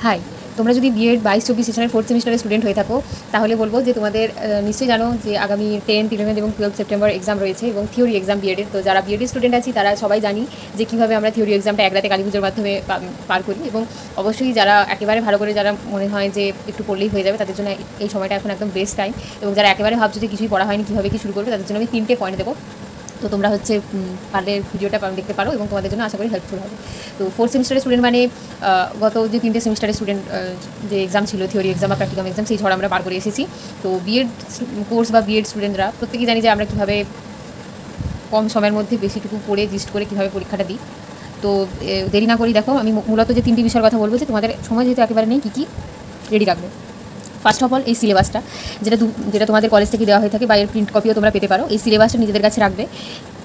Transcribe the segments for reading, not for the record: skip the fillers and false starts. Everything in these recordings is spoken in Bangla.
হাই, তোমরা যদি বিএড 22-24 সেশনের 4th সেমিস্টারের স্টুডেন্ট হয়ে থাকো, তাহলে বলবো যে তোমাদের নিশ্চয়ই জানো যে আগামী 10th, 11th এবং 12th সেপ্টেম্বর এক্সাম রয়েছে এবং থিওরি এক্সাম বিএডের। তো যারা বিএডের স্টুডেন্ট আছি তারা সবাই জানি যে কীভাবে আমরা থিওরি এক্সামটা এক রাতে কালীপুজোর মাধ্যমে পার করি। এবং অবশ্যই যারা একেবারে ভালো করে যারা মনে হয় যে একটু পড়লেই হয়ে যাবে, তাদের জন্য এই সময়টা এখন একদম বেস্ট টাইম। এবং যারা একেবারে ভাবছো যে কিছুই পড়া হয়নি, কীভাবে কী শুরু করবে, তাদের জন্য আমি 3টে পয়েন্ট দেবো। তো তোমরা হচ্ছে পারলে ভিডিওটা দেখতে পারো এবং তোমাদের জন্য আশা করি হেল্পফুল হবে। তো 4th সেমিস্টারের স্টুডেন্ট মানে গত যে 3টে সেমিস্টারের স্টুডেন্ট যে এক্সাম ছিল, থিওরি এক্সাম বা প্র্যাকটিকাম এক্সাম, সেই ঝড় আমরা পার করে এসেছি। তো বিএড কোর্স বা বিএড স্টুডেন্টরা প্রত্যেকেই জানি যে আমরা কীভাবে কম সময়ের মধ্যে বেশিটুকু পড়ে জিস্ট করে কীভাবে পরীক্ষাটা দিই। তো দেরি না করি, দেখো আমি মূলত যে 3টি বিষয়ের কথা বলবো, যে তোমাদের সময় যেহেতু একেবারে নেই, কী কী রেডি রাখবে। ফার্স্ট অফ অল এই সিলেবাসটা, যেটা তোমাদের কলেজ থেকে দেওয়া হয়ে থাকে বা এর প্রিন্ট কপিও তোমরা পেতে পারো, এই সিলেবাসটা নিজেদের কাছে রাখবে।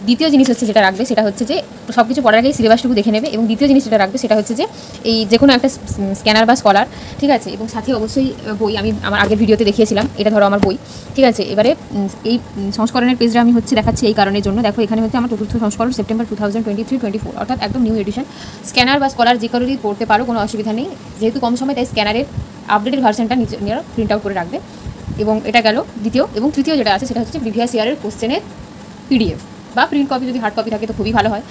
দ্বিতীয় জিনিস হচ্ছে যেটা রাখবে, সেটা হচ্ছে যে সব কিছু পড়ার আগে সিলেবাসটুকু দেখে নেবে। এবং দ্বিতীয় জিনিস যেটা রাখবে সেটা হচ্ছে যে এই যে কোনো একটা স্ক্যানার বা স্কলার, ঠিক আছে, এবং সাথে অবশ্যই বই। আমি আমার আগের ভিডিওতে দেখিয়েছিলাম, এটা ধরো আমার বই, ঠিক আছে। এবারে এই সংস্করণের পেজটা আমি হচ্ছে দেখাচ্ছি এই কারণের জন্য। দেখো এখানে হচ্ছে আমার চতুর্থ সংস্করণ, সেপ্টেম্বর 2023-24, অর্থাৎ একদম নিউ এডিশন। স্ক্যানার বা স্কলার যে কারোরই পড়তে পারো, কোনো অসুবিধা নেই। যেহেতু কম সময়, তাই স্ক্যানারের আপডেটেড ভার্সনটা নিজের প্রিন্ট আউট করে রাখবে। এবং এটা গেল দ্বিতীয়। এবং তৃতীয় যেটা আছে সেটা হচ্ছে প্রিভিয়াস ইয়ারের কোশ্চেনের পিডিএফ বা প্রিন্ট কপি, যদি হার্ড কপি থাকে তো খুবই ভালো হয়।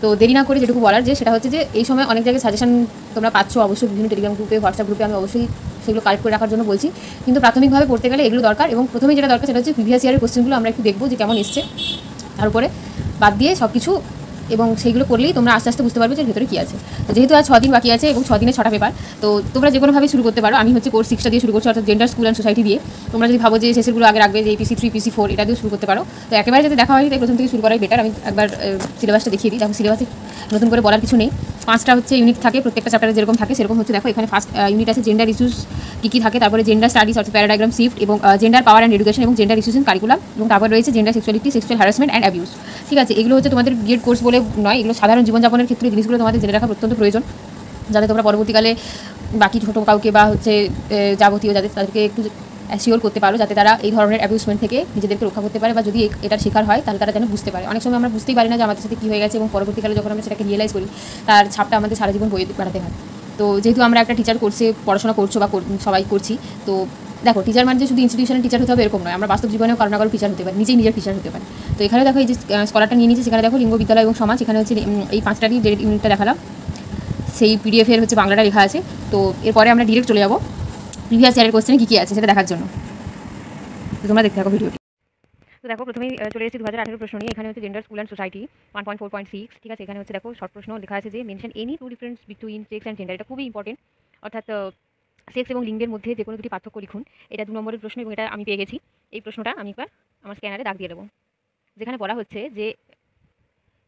তো দেরি না করে যেটুকু বলার, যে সেটা হচ্ছে যে এই সময় অনেক জায়গায় সাজেশন তোমরা পাচ্ছ, অবশ্যই বিভিন্ন টেলিগ্রাম গ্রুপে, হোয়াটসঅ্যাপ গ্রুপে, আমি অবশ্যই সেগুলো কালেক্ট করে রাখার জন্য বলছি। কিন্তু প্রাথমিকভাবে পড়তে গেলে এগুলো দরকার। এবং প্রথমেই যেটা দরকার সেটা হচ্ছে প্রিভিয়াস ইয়ারের কোশ্চেনগুলো আমরা একটু দেখবো যে কেমন এসছে, তার উপরে বাদ দিয়ে সব কিছু। এবং সেইগুলো করলেই তোমরা আস্তে আস্তে বুঝতে পারবে যে ভেতরে কী আছে। তো যেহেতু আজ 6 দিন বাকি আছে এবং 6 দিনে 6টা পেপার, তো তোমরা যে কোনোভাবে শুরু করতে পারো। আমি হচ্ছে কোর্স 6টা দিয়ে শুরু করছি, অর্থাৎ জেন্ডার, স্কুল অ্যান্ড সোসাইটি দিয়ে। তোমরা যদি ভাবো যে শেষেরগুলো আগে রাখবে, যে পিসি 3, পিসি 4, এটা দিয়েও শুরু করতে পারো। তো একেবারে যাতে দেখা হয়নি, তাই প্রথম থেকে শুরু করাই বেটার। আমি একবার সিলেবাসটা দেখিয়ে দিই। দেখো সিলেবাসে নতুন করে বলার কিছু নেই। 5টা হচ্ছে ইউনিট থাকে, প্রত্যেকটা চ্যাপ্টারে যেরকম থাকে সেরকম হচ্ছে। দেখো এখানে ফার্স্ট ইউনিট আছে জেন্ডার ইস্যুস কী থাকে, তারপরে জেন্ডার স্টাডিজ অর্থাৎ প্যারাডাইগ্রাম শিফট, এবং জেন্ডার পাওয়ার অ্যান্ড এডুকেশন, এবং জেন্ডার ইস্যুস ইন কারিকুলাম, এবং তারপর রয়েছে gender sexuality, sexual harassment and abuse. ঠিক আছে, এগুলো হচ্ছে তোমাদের বিএড কোর্স বলে নয়, এগুলো সাধারণ জীবনযাপনের ক্ষেত্রে জিনিসগুলো তোমাদের জেনে রাখা অত্যন্ত প্রয়োজন, যাতে তোমরা পরবর্তীকালে বাকি ছোটো কাউকে বা হচ্ছে যাবতীয় যাদের, তাদেরকে একটু অ্যাসিওর করতে পারো, যাতে তারা এই ধরনের অ্যাবিউসমেন্ট থেকে নিজেদেরকে রক্ষা করতে পারে, বা যদি এটার শিকার হয় তাহলে তারা যেন বুঝতে পারে। অনেক সময় আমরা বুঝতেই পারি না যে আমাদের সাথে কী হয়ে গেছে, এবং পরবর্তীকালে যখন আমরা সেটাকে রিয়েলাইজ করি, তার ছাপটা আমাদের সারা জীবন বয়ে বেড়াতে হয়। তো যেহেতু আমরা একটা টিচার কোর্সে পড়াশোনা করছো বা সবাই করছি, তো দেখো টিচার মানে যে শুধু ইনস্টিটিউশনের টিচার হতে হবে এরকম নয়, আমরা বাস্তব জীবনেও কারো না কারো টিচার হতে পারি, নিজের টিচার হতে পারে। তো এখানে দেখো এই যে স্কলারটা নিয়ে নিয়েছে, সেখানে দেখো লিঙ্গ, বিদ্যালয় এবং সমাজ, এখানে হচ্ছে এই 5টারই যে ইউনিটটা দেখালাম, সেই পিডিএফের হচ্ছে বাংলাটা লেখা আছে। তো এরপরে আমরা ডিরেক্ট চলে যাবো প্রিভিয়াস ইয়ারের কোশ্চেনে কী কী আছে সেটা দেখার জন্য। তো তোমরা দেখতে থাকো ভিডিওটি। তো দেখো প্রথমেই চলে এসেছি 2018 প্রশ্ন নিয়ে। এখানে হচ্ছে জেন্ডার, স্কুল অ্যান্ড সোসাইটি 1.4.6, ঠিক আছে। এখানে হচ্ছে দেখো শর্ট প্রশ্ন লেখা আছে যে mention any two difference between sex and gender. এটা খুবই ইম্পর্টেন্ট, অর্থাৎ সেক্স এবং লিঙ্গের মধ্যে যে কোনো দুটি পার্থক্য লিখুন। এটা 2 নম্বরের প্রশ্ন, এবং এটা আমি পেয়ে গেছি। এই প্রশ্নটা আমি একবার আমার স্ক্যানারে দাগ দিয়ে দেবো, যেখানে বলা হচ্ছে যে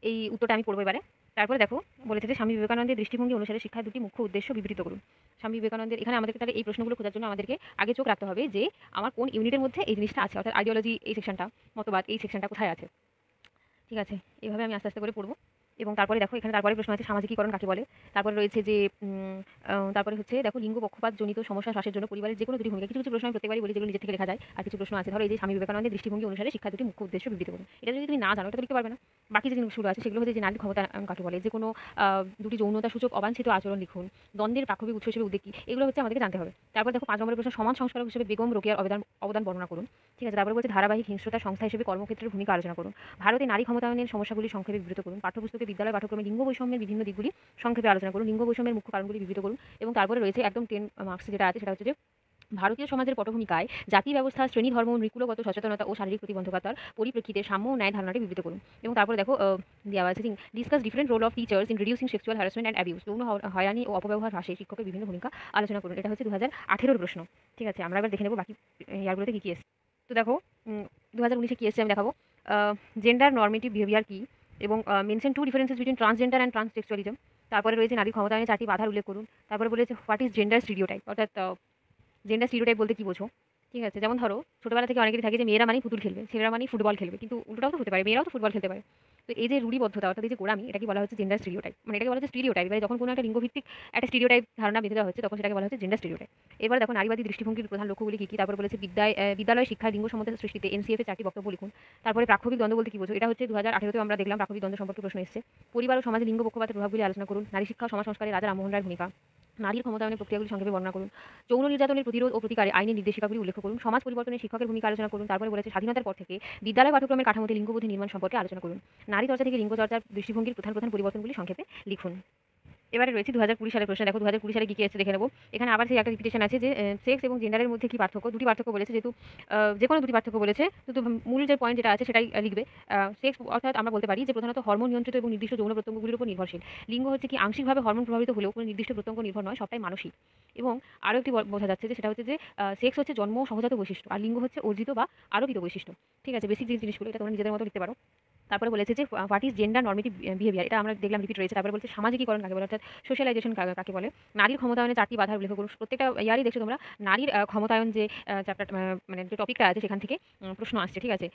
এই উত্তরটা আমি পড়বো এবারে। তারপরে দেখো বলেছে যে স্বামী বিবেকানন্দের দৃষ্টিভঙ্গি অনুসারে শিক্ষার দুটি মুখ্য উদ্দেশ্য বিবৃত করুন। স্বামী বিবেকানন্দের, এখানে আমাদেরকে তাহলে এই প্রশ্নগুলো খোঁজার জন্য আমাদেরকে আগে চোখ রাখতে হবে যে আমার কোন ইউনিটের মধ্যে এই জিনিসটা আছে, অর্থাৎ আইডিওলজি এই সেকশনটা, মতবাদ এই সেকশনটা কোথায় আছে। ঠিক আছে, এভাবে আমি আস্তে আস্তে করে পড়বো। এবং তারপরে দেখো এখানে তারপরে প্রশ্ন আছে সামাজিকীকরণ কাকে বলে। তারপরে রয়েছে যে তারপরে হচ্ছে দেখো লিঙ্গ পক্ষপাত জনিত সমস্যা হ্রাসের জন্য পরিবারের যে কোনো দুটি ভূমিকা। কিছু কিছু প্রশ্ন আমি প্রত্যেকবারই বলি যেগুলো নিজে থেকে লেখা যায়, আর কিছু প্রশ্ন আছে ধরো এই যে স্বামী বিবেকানন্দের দৃষ্টিভঙ্গি অনুসারে শিক্ষা দুটি মুখ্য উদ্দেশ্য বিবৃত করুন। এটা যদি তুমি না জানো এটা তো লিখতে পারবে না। বাকি যে জিনিসগুলো আছে সেগুলো হচ্ছে যে নারী ক্ষমতা কাকে বলে, যে কোনো দুটি যৌনতা সূচক অবাঞ্ছিত আচরণ লিখুন, দ্বন্দ্বের প্রাক্ষবিক উৎস হিসেবে উদ্বেগ কী, এগুলো হচ্ছে আমাদেরকে জানতে হবে। তারপর দেখো 5 নম্বরের প্রশ্ন সমাজ সংস্কারক হিসেবে বেগম রোকেয়ার অবদান বর্ণনা করুন। ঠিক আছে, তারপরে বলছে ধারাবাহিক হিংস্রতা সংস্থা হিসেবে কর্মক্ষেত্রের ভূমিকা আলোচনা করুন। ভারতে নারী ক্ষমতায়নের সমস্যাগুলি সংক্ষেপে বিবৃত করুন। পাঠ্যপুস্তকে বিদ্যালয় পাঠ্যক্রমে লিঙ্গ বৈষম্যের বিভিন্ন দিকগুলি সংক্ষেপে আলোচনা করুন। লিঙ্গ বৈষম্যের মুখ্য কারণগুলি বিবৃত করুন। এবং তারপরে রয়েছে একদম 10 মার্কস যেটা আছে সেটা হচ্ছে যে ভারতীয় সমাজের পটভূমিকায় জাতি ব্যবস্থা, শ্রেণী, ধর্ম, নৃকুলগত সচেতনতা ও শারীরিক প্রতিবন্ধকতার পরিপ্রেক্ষিতে সাম্য ও ন্যায় ধারণাটি বিবৃত করুন। এবং তারপরে দেখো দেওয়া আছে discuss different role of teachers in reducing sexual harassment and abuse. যৌন হয়রানি ও অপব্যবহার হ্রাসে শিক্ষকের বিভিন্ন ভূমিকা আলোচনা করুন। এটা হচ্ছে 2018 প্রশ্ন। ঠিক আছে, আমরা এবার দেখে নেব বাকি ইয়ারগুলোতে কী কী এসেছে। তো দেখো 2019-এ কী এসেছে আমি দেখাবো। জেন্ডার নর্মেটিভ বিহেভিয়ার কী, এবং mention 2 differences between transgender and transsexualism. তারপরে রয়েছে নারী ক্ষমতায়নে 4টি বাধার উল্লেখ করুন। তারপরে বলেছে হোয়াট ইজ জেন্ডার স্টিরিওটাইপ, অর্থাৎ জেন্ডার স্টিরিওটাইপ বলতে কী বোঝো। ঠিক আছে? যেমন ধরো ছোটবেলা থেকে অনেকেরই থাকে যে মেয়েরা মানেই পুতুল খেলবে, ছেলেরা মানেই ফুটবল খেলবে। কিন্তু উল্টোটাও তো হতে পারে, মেয়েরাও তো ফুটবল খেলতে পারে। তো এই যে রূঢ়িবদ্ধতা অর্থাৎ এই যে গোঁড়ামি, এটাকে বলা হচ্ছে জেন্ডার স্টিরিওটাইপ। মানে এটাকে বলা হচ্ছে স্টিরিওটাইপ। এবারে যখন কোনো একটা লিঙ্গভিত্তিক একটা স্টিরিওটাইপ ধারণা বেঁধে দেওয়া হচ্ছে তখন সেটাকে বলা হচ্ছে জেন্ডার স্টিরিওটাইপ। এবার দেখো নারীবাদী দৃষ্টিভঙ্গির প্রধান লক্ষ্যগুলি কী কী? তারপরে বলেছে বিদ্যালয় শিক্ষায় লিঙ্গ সমতা সৃষ্টিতে এনসিএফ এর 4টি বক্তব্য লিখুন। তারপরে প্রাক্ষোভিক দ্বন্দ্ব বলতে কী বোঝো? এটা হচ্ছে 2018 তেও আমরা দেখলাম প্রাক্ষোভিক দ্বন্দ্ব সম্পর্কে প্রশ্ন এসেছে। পরিবার ও সমাজে লিঙ্গ পক্ষপাতের প্রভাবগুলি আলোচনা করুন। নারী শিক্ষা ও সমাজ সংস্কারে রাজা রামমোহন রায়ের ভূমিকা। নারীর ক্ষমতায়নের প্রক্রিয়াগুলি সংক্ষেপে বর্ণনা করুন। যৌন নির্যাতনের প্রতিরোধ ও প্রতিকারে আইনের নির্দেশিকাগুলি উল্লেখ করুন। সমাজ পরিবর্তনে শিক্ষকের ভূমিকা আলোচনা করুন। তারপরে বলেছে স্বাধীনতার পর থেকে বিদ্যালয় পাঠ্যক্রমের কাঠামোতে লিঙ্গবোধি নির্মাণ সম্পর্কে আলোচনা করুন। নারী চর্চা থেকে লিঙ্গ চর্চার দৃষ্টিভঙ্গির প্রধান প্রধান পরিবর্তনগুলি সংক্ষেপে লিখুন। এবারে রয়েছে 2020 সালের প্রশ্ন। দেখো 2020 সালে কী কী এসেছে দেখে নেব। এখানে আবার সেই একটা রিপিটেশন আছে যে সেক্স এবং জেন্ডারের মধ্যে কী পার্থক্য? দুটি পার্থক্য বলেছে, যেহেতু যেকোনো দুটি পার্থক্য বলেছে কিন্তু মূল যে পয়েন্ট যেটা আছে সেটাই লিখবে। সেক্স অর্থাৎ আমরা বলতে পারি যে প্রধানত হরমোন নিয়ন্ত্রিত এবং নির্দিষ্ট যৌন প্রত্যঙ্গগুলির উপর নির্ভরশীল। লিঙ্গ হচ্ছে কি আংশিকভাবে হরমোন প্রভাবিত হলেও কোনো নির্দিষ্ট প্রত্যঙ্গ নির্ভর নয়, সবটাই মানসিক। এবং আরও একটি বোঝা যাচ্ছে যে সেটা হচ্ছে যে সেক্স হচ্ছে জন্ম সহজাত বৈশিষ্ট্য আর লিঙ্গ হচ্ছে অর্জিত বা আরোপিত বৈশিষ্ট্য। ঠিক আছে? বেসিক যে জিনিসগুলো এটা তোমরা নিজেদের মতো লিখতে পারো। তারপরে বলেছে যে what is gender normative behaviour, এটা আমরা দেখলাম রিপিট রয়েছে। তারপরে বলছে সামাজিকীকরণ কাকে বলে, অর্থাৎ সোশ্যালাইজেশন কাকে বলে। নারীর ক্ষমতায়নে 4টি বাধার উল্লেখ করুন। প্রত্যেকটা ইয়ারই দেখছো তোমরা নারীর ক্ষমতায়ন যে চ্যাপ্টার মানে যে টপিকটা আছে সেখান থেকে প্রশ্ন আসছে। ঠিক আছে?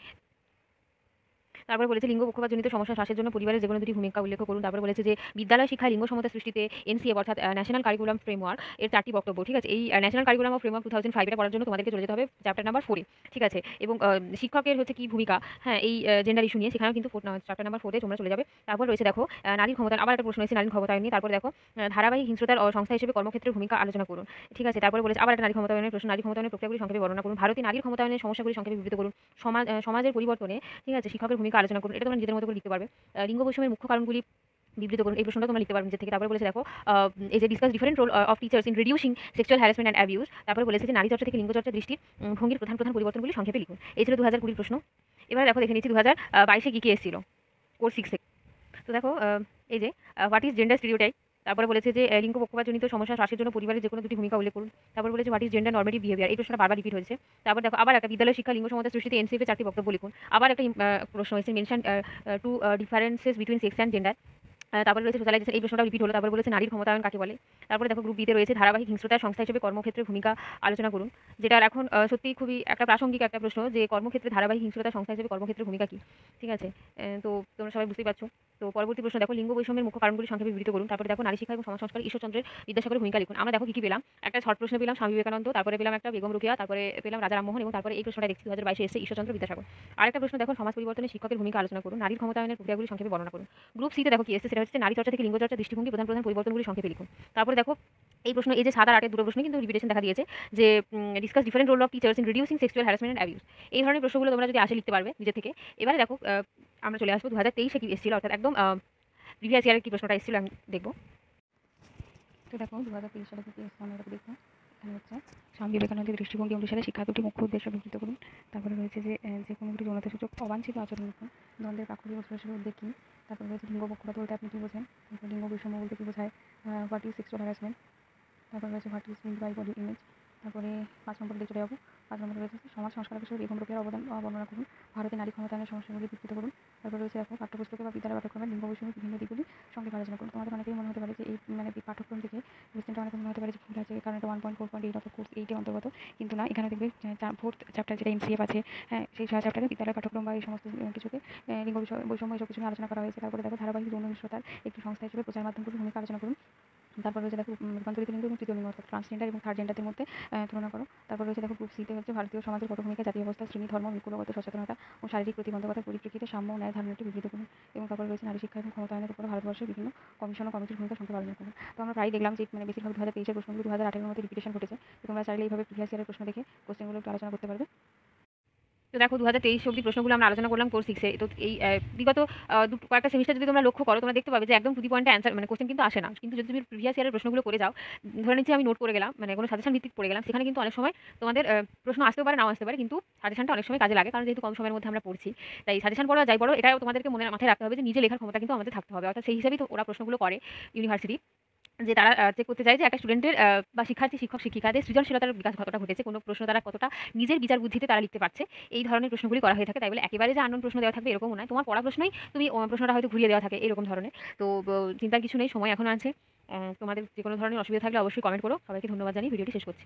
তারপরে বলেছে লিঙ্গ পক্ষপাতজনিত সমস্যা হ্রাসের জন্য পরিবারের যেকোনো দুটি ভূমিকা উল্লেখ করুন। তারপরে বলেছে যে বিদ্যালয় শিক্ষায় লিঙ্গ সমতা সৃষ্টিতে এনসিএফ অর্থাৎ ন্যাশনাল কারিকুলাম ফ্রেমওয়ার্ক এর 4টি বক্তব্য। ঠিক আছে? এই ন্যাশনাল কারিকুলাম অফ ফ্রেমওয়ার্ক 2005 এটা পড়ার জন্য তোমাদেরকে চলে যেতে হবে চ্যাপ্টার নাম্বার 4 এ। ঠিক আছে? এবং শিক্ষকের হচ্ছে কি ভূমিকা, হ্যাঁ, এই জেন্ডার ইস্যু নিয়ে সেখানেও কিন্তু চ্যাপ্টার নাম্বার 4 এ তোমরা চলে যাবে। তারপর রয়েছে দেখো নারীর ক্ষমতায়ন, আবার একটা প্রশ্ন এসেছে নারীর ক্ষমতায়ন নিয়ে। তারপরে দেখো ধারাবাহিক হিংস্রতার সংস্থা হিসেবে কর্মক্ষেত্রের ভূমিকা আলোচনা করুন। ঠিক আছে? তারপরে বলেছে আবার একটা নারী ক্ষমতায়নের প্রশ্ন, নারী ক্ষমতায়নের প্রক্রিয়াগুলি সংক্ষেপে বর্ণনা করুন। ভারতে নারীর ক্ষমতায়নের সমস্যাগুলি সংক্ষেপে বিবৃত করুন। সমাজের পরিবর্তনে, ঠিক আছে, শিক্ষকের ভূমিকা আলোচনা করুন। এটা তোমরা নিজেদের মতো করে লিখতে পারবে। লিঙ্গ বৈষম্যের মুখ্য কারণগুলি বিবৃত করুন। এই প্রশ্নটা তোমরা লিখতে পারবে নিজে থেকে। তারপরে বলেছে দেখো এই যে discuss different role of teachers in reducing sexual harassment and abuse. তারপরে বলেছে যে নারী চর্চা থেকে লিঙ্গ চর্চার দৃষ্টি ভঙ্গির প্রধান প্রধান পরিবর্তনগুলি সংক্ষেপে লিখুন। এই ছিল 2020 প্রশ্ন। এবার দেখো দেখে নিচ্ছি 2022 কী কী এসেছিল কোর্স 6 এ। তো দেখো এই যে হোয়াট ইজ জেন্ডার স্টিরিওটাইপ। তারপরে বলেছে যে লিঙ্গ পক্ষপাতজনিত সমস্যা হ্রাসের জন্য পরিবারের যেকোনো দুটি ভূমিকা উল্লেখ করুন। তারপর বলেছে what is gender normative behaviour, এই প্রশ্নটা বারবার রিপিট হয়েছে। তারপর দেখো আবার একটা বিদ্যালয় শিক্ষা লিঙ্গ সমতা সৃষ্টিতে এনসিএফ এর 4টি বক্তব্য লিখুন। আবার একটা প্রশ্ন হয়েছে mention two differences between sex and gender. তারপরে রয়েছে সোশ্যালাইজেশন, এই প্রশ্নটা রিপিট হলো। তারপরে বলেছে নারীর ক্ষমতায়ন কাকে বলে। তারপরে দেখো গ্রুপ বিতে রয়েছে ধারাবাহিক হিংস্রতার সংস্থা হিসেবে কর্মক্ষেত্রের ভূমিকা আলোচনা করুন। যেটার এখন সত্যিই খুবই একটা প্রাসঙ্গিক একটা প্রশ্ন যে কর্মক্ষেত্রে ধারাবাহিক হিংস্রতার সংস্থা হিসেবে কর্মক্ষেত্রের ভূমিকা কী। ঠিক আছে? তো তোমরা সবাই বুঝতেই পারছো। তো পরবর্তী প্রশ্ন দেখো লিঙ্গ বৈষম্যের মুখ্য কারণগুলি সংক্ষেপে বিবৃত করুন। তারপরে দেখো নারী শিক্ষা এবং সমাজ সংস্কার ঈশ্বরচন্দ্রের বিদ্যাসাগরের ভূমিকা লিখুন। আমরা দেখো কী কী পেলাম, একটা শর্ট প্রশ্ন পেলাম স্বামী বিবেকানন্দ, তারপরে পেলাম একটা বেগম রোকেয়া, তারপরে পেলাম রাজা রামমোহন, এবং তারপরে এই প্রশ্নটা দেখছি 2022 এসেছে ঈশ্বরচন্দ্র বিদ্যাসাগর। আরেকটা প্রশ্ন দেখো সমাজ পরিবর্তনে শিক্ষকের ভূমিকা আলোচনা করুন। নারীর ক্ষমতায়নের প্রক্রিয়াগুলি সংক্ষেপে বর্ণনা করুন। গ্রুপ সিতে দেখো কি এসেছে, সেটা হচ্ছে নারী চর্চা থেকে লিঙ্গ চর্চা দৃষ্টিভঙ্গি প্রধান প্রধান পরিবর্তনগুলি সংক্ষেপে লিখুন। তারপরে দেখো এই প্রশ্ন, এই যে 7 আর 8 দুটো প্রশ্ন কিন্তু রিপিটেশন দেখা দিয়েছে যে discuss different role of teachers in reducing sexual harassment and abuse. এই ধরনের প্রশ্নগুলো তোমরা যদি আসে লিখতে পারবে নিজে থেকে। এবারে দেখো আমরা চলে আসবো 2023 কি এসেছিল, অর্থাৎ একদম প্রিভিয়াস ইয়ারের কি প্রশ্নটা এসেছিল আমি দেখবো। তো দেখো 2023 সালে কি এসেছে আমরা দেখবো। এখানে হচ্ছে স্বামী বিবেকানন্দের দৃষ্টিভঙ্গি অনুসারে শিক্ষা দুটি মুখ্য উদ্দেশ্য বিবৃত করুন। তারপরে রয়েছে যে কোনো দুটি যৌনতাসূচক অবাঞ্ছিত আচরণ লিখুন। দ্বন্দ্বের প্রাকৃতিক ও উদ্বেগ কী। তারপরে রয়েছে লিঙ্গ পক্ষপাত বলতে আপনি কী বোঝেন। তারপর লিঙ্গ বৈষম্য বলতে কী বোঝায়, হোয়াট ইজ সেক্সুয়াল হ্যারাসমেন্ট। তারপর রয়েছে what is meant by body image. তারপরে 5 নম্বর দিয়ে চলে যাবো। 5 নম্বরে রয়েছে সমাজ সংস্কার বিষয়ে বেগম রোকেয়ার অবদান বর্ণনা করুন। ভারতে নারী ক্ষমতায়নের সমস্যাগুলি বিবৃত করুন। তারপর রয়েছে দেখো পাঠ্যপুস্তকে বা বিদ্যালয় পাঠ্যক্রমে লিঙ্গ বৈষম্যের বিভিন্ন দিকগুলি সংক্ষেপে আলোচনা করুন। তোমাদের অনেকেই মনে হতে পারে যে এই পাঠ্যক্রম থেকে কোশ্চেনটা অনেকে মনে হতে পারে যে ভুল আছে, কারণ এটা 1.4.8 অর্থাৎ কোর্স 8 এর অন্তর্গত। কিন্তু না, এখানে দেখবে 4th চ্যাপ্টার যেটা এনসিএফ আছে, হ্যাঁ, সেই চ্যাপ্টারে বিদ্যালয় পাঠ্যক্রম বা এই সমস্ত কিছুতে লিঙ্গ বৈষম্য এইসব কিছু নিয়ে আলোচনা করা হয়েছে। তারপরে দেখো ধারাবাহিক যৌন মিশ্রতার একটি সংস্থা হিসেবে প্রচার মাধ্যমগুলির ভূমিকা আলোচনা করুন। তারপর রয়েছে দেখো রূপান্তরিত লিঙ্গ এবং তৃতীয় লিঙ্গ অর্থাৎ ট্রান্সজেন্ডার এবং থার্ড জেন্ডারদের মধ্যে তুলনা করো। তারপর রয়েছে দেখো গ্রুপ সিতে হচ্ছে ভারতীয় সমাজের পটভূমিকা, জাতীয় অবস্থা, শ্রেণী, ধর্ম, বিকুলগত সচেতনতা ও শারীরিক প্রতিবন্ধকতার পরিপ্রেক্ষিতে সাম্য ও ন্যায় ধারণাটি বিবৃত করুন। এবং তারপর রয়েছে নারী শিক্ষা এবং ক্ষমতায়নের উপর ভারতবর্ষের বিভিন্ন কমিশন ও কমিটির ভূমিকা সংক্ষেপে আলোচনা করুন। তো আমরা প্রায় দেখলাম যে বেশিরভাগ 2023 এর প্রশ্নগুলো 2018 মধ্যে রিপিটেশন ঘটেছে। তো তোমরা চাইলে এইভাবে প্রিভিয়াস ইয়ারের প্রশ্ন দেখে কোশ্চেনগুলো একটু আলোচনা করতে পারবে। তো দেখো 2023 অবধি প্রশ্নগুলো আমরা আলোচনা করলাম কোর্স 6 এ। তো এই বিগত কয়েকটা সেমিস্টার যদি তোমরা লক্ষ্য করো তোমরা দেখতে পাবে যে একদম টু দি পয়েন্টে অ্যান্সার কোশ্চেন কিন্তু আসে না। কিন্তু যদি তুমি প্রিভিয়াস ইয়ারের প্রশ্নগুলো করে যাও, ধরে নিচ্ছি আমি নোট করে গেলাম, কোনো সাজেশন ভিত্তিক পড়ে গেলাম, সেখানে কিন্তু অনেক সময় তোমাদের প্রশ্ন আসতেও পারে নাও আসতে পারে, কিন্তু সাজেশনটা অনেক সময় কাজে লাগে, কারণ যেহেতু কম সময়ের মধ্যে আমরা পড়ছি। তাই সাজেশন পড়া যাই বড়, এটাও তোমাদেরকে মাথায় রাখতে হবে যে নিজে লেখার ক্ষমতা কিন্তু আমাদের থাকতে হবে। অর্থাৎ সেই হিসাবেই তো ওরা প্রশ্নগুলো করে ইউনিভার্সিটি, যে তারা চেক করতে চায় যে একটা স্টুডেন্টের বা শিক্ষার্থী শিক্ষক শিক্ষিকাদের সৃজনশীলতার বিকাশ কতটা ঘটেছে, কোনো প্রশ্ন তারা কতটা নিজের বিচার বুদ্ধিতে তারা লিখতে পারছে, এই ধরনের প্রশ্নগুলি করা হয়ে থাকে। তাই বলে একেবারে যে আননোন প্রশ্ন দেওয়া থাকবে এরকমও নয়, তোমার পড়া প্রশ্নই তুমি প্রশ্নটা হয়তো ঘুরিয়ে দেওয়া থাকে এরকম ধরনের। তো চিন্তার কিছু নেই, সময় এখনও আছে। তোমাদের যে কোনো ধরনের অসুবিধা থাকলে অবশ্যই কমেন্ট করো। সবাইকে ধন্যবাদ জানিয়ে ভিডিওটি শেষ করছি।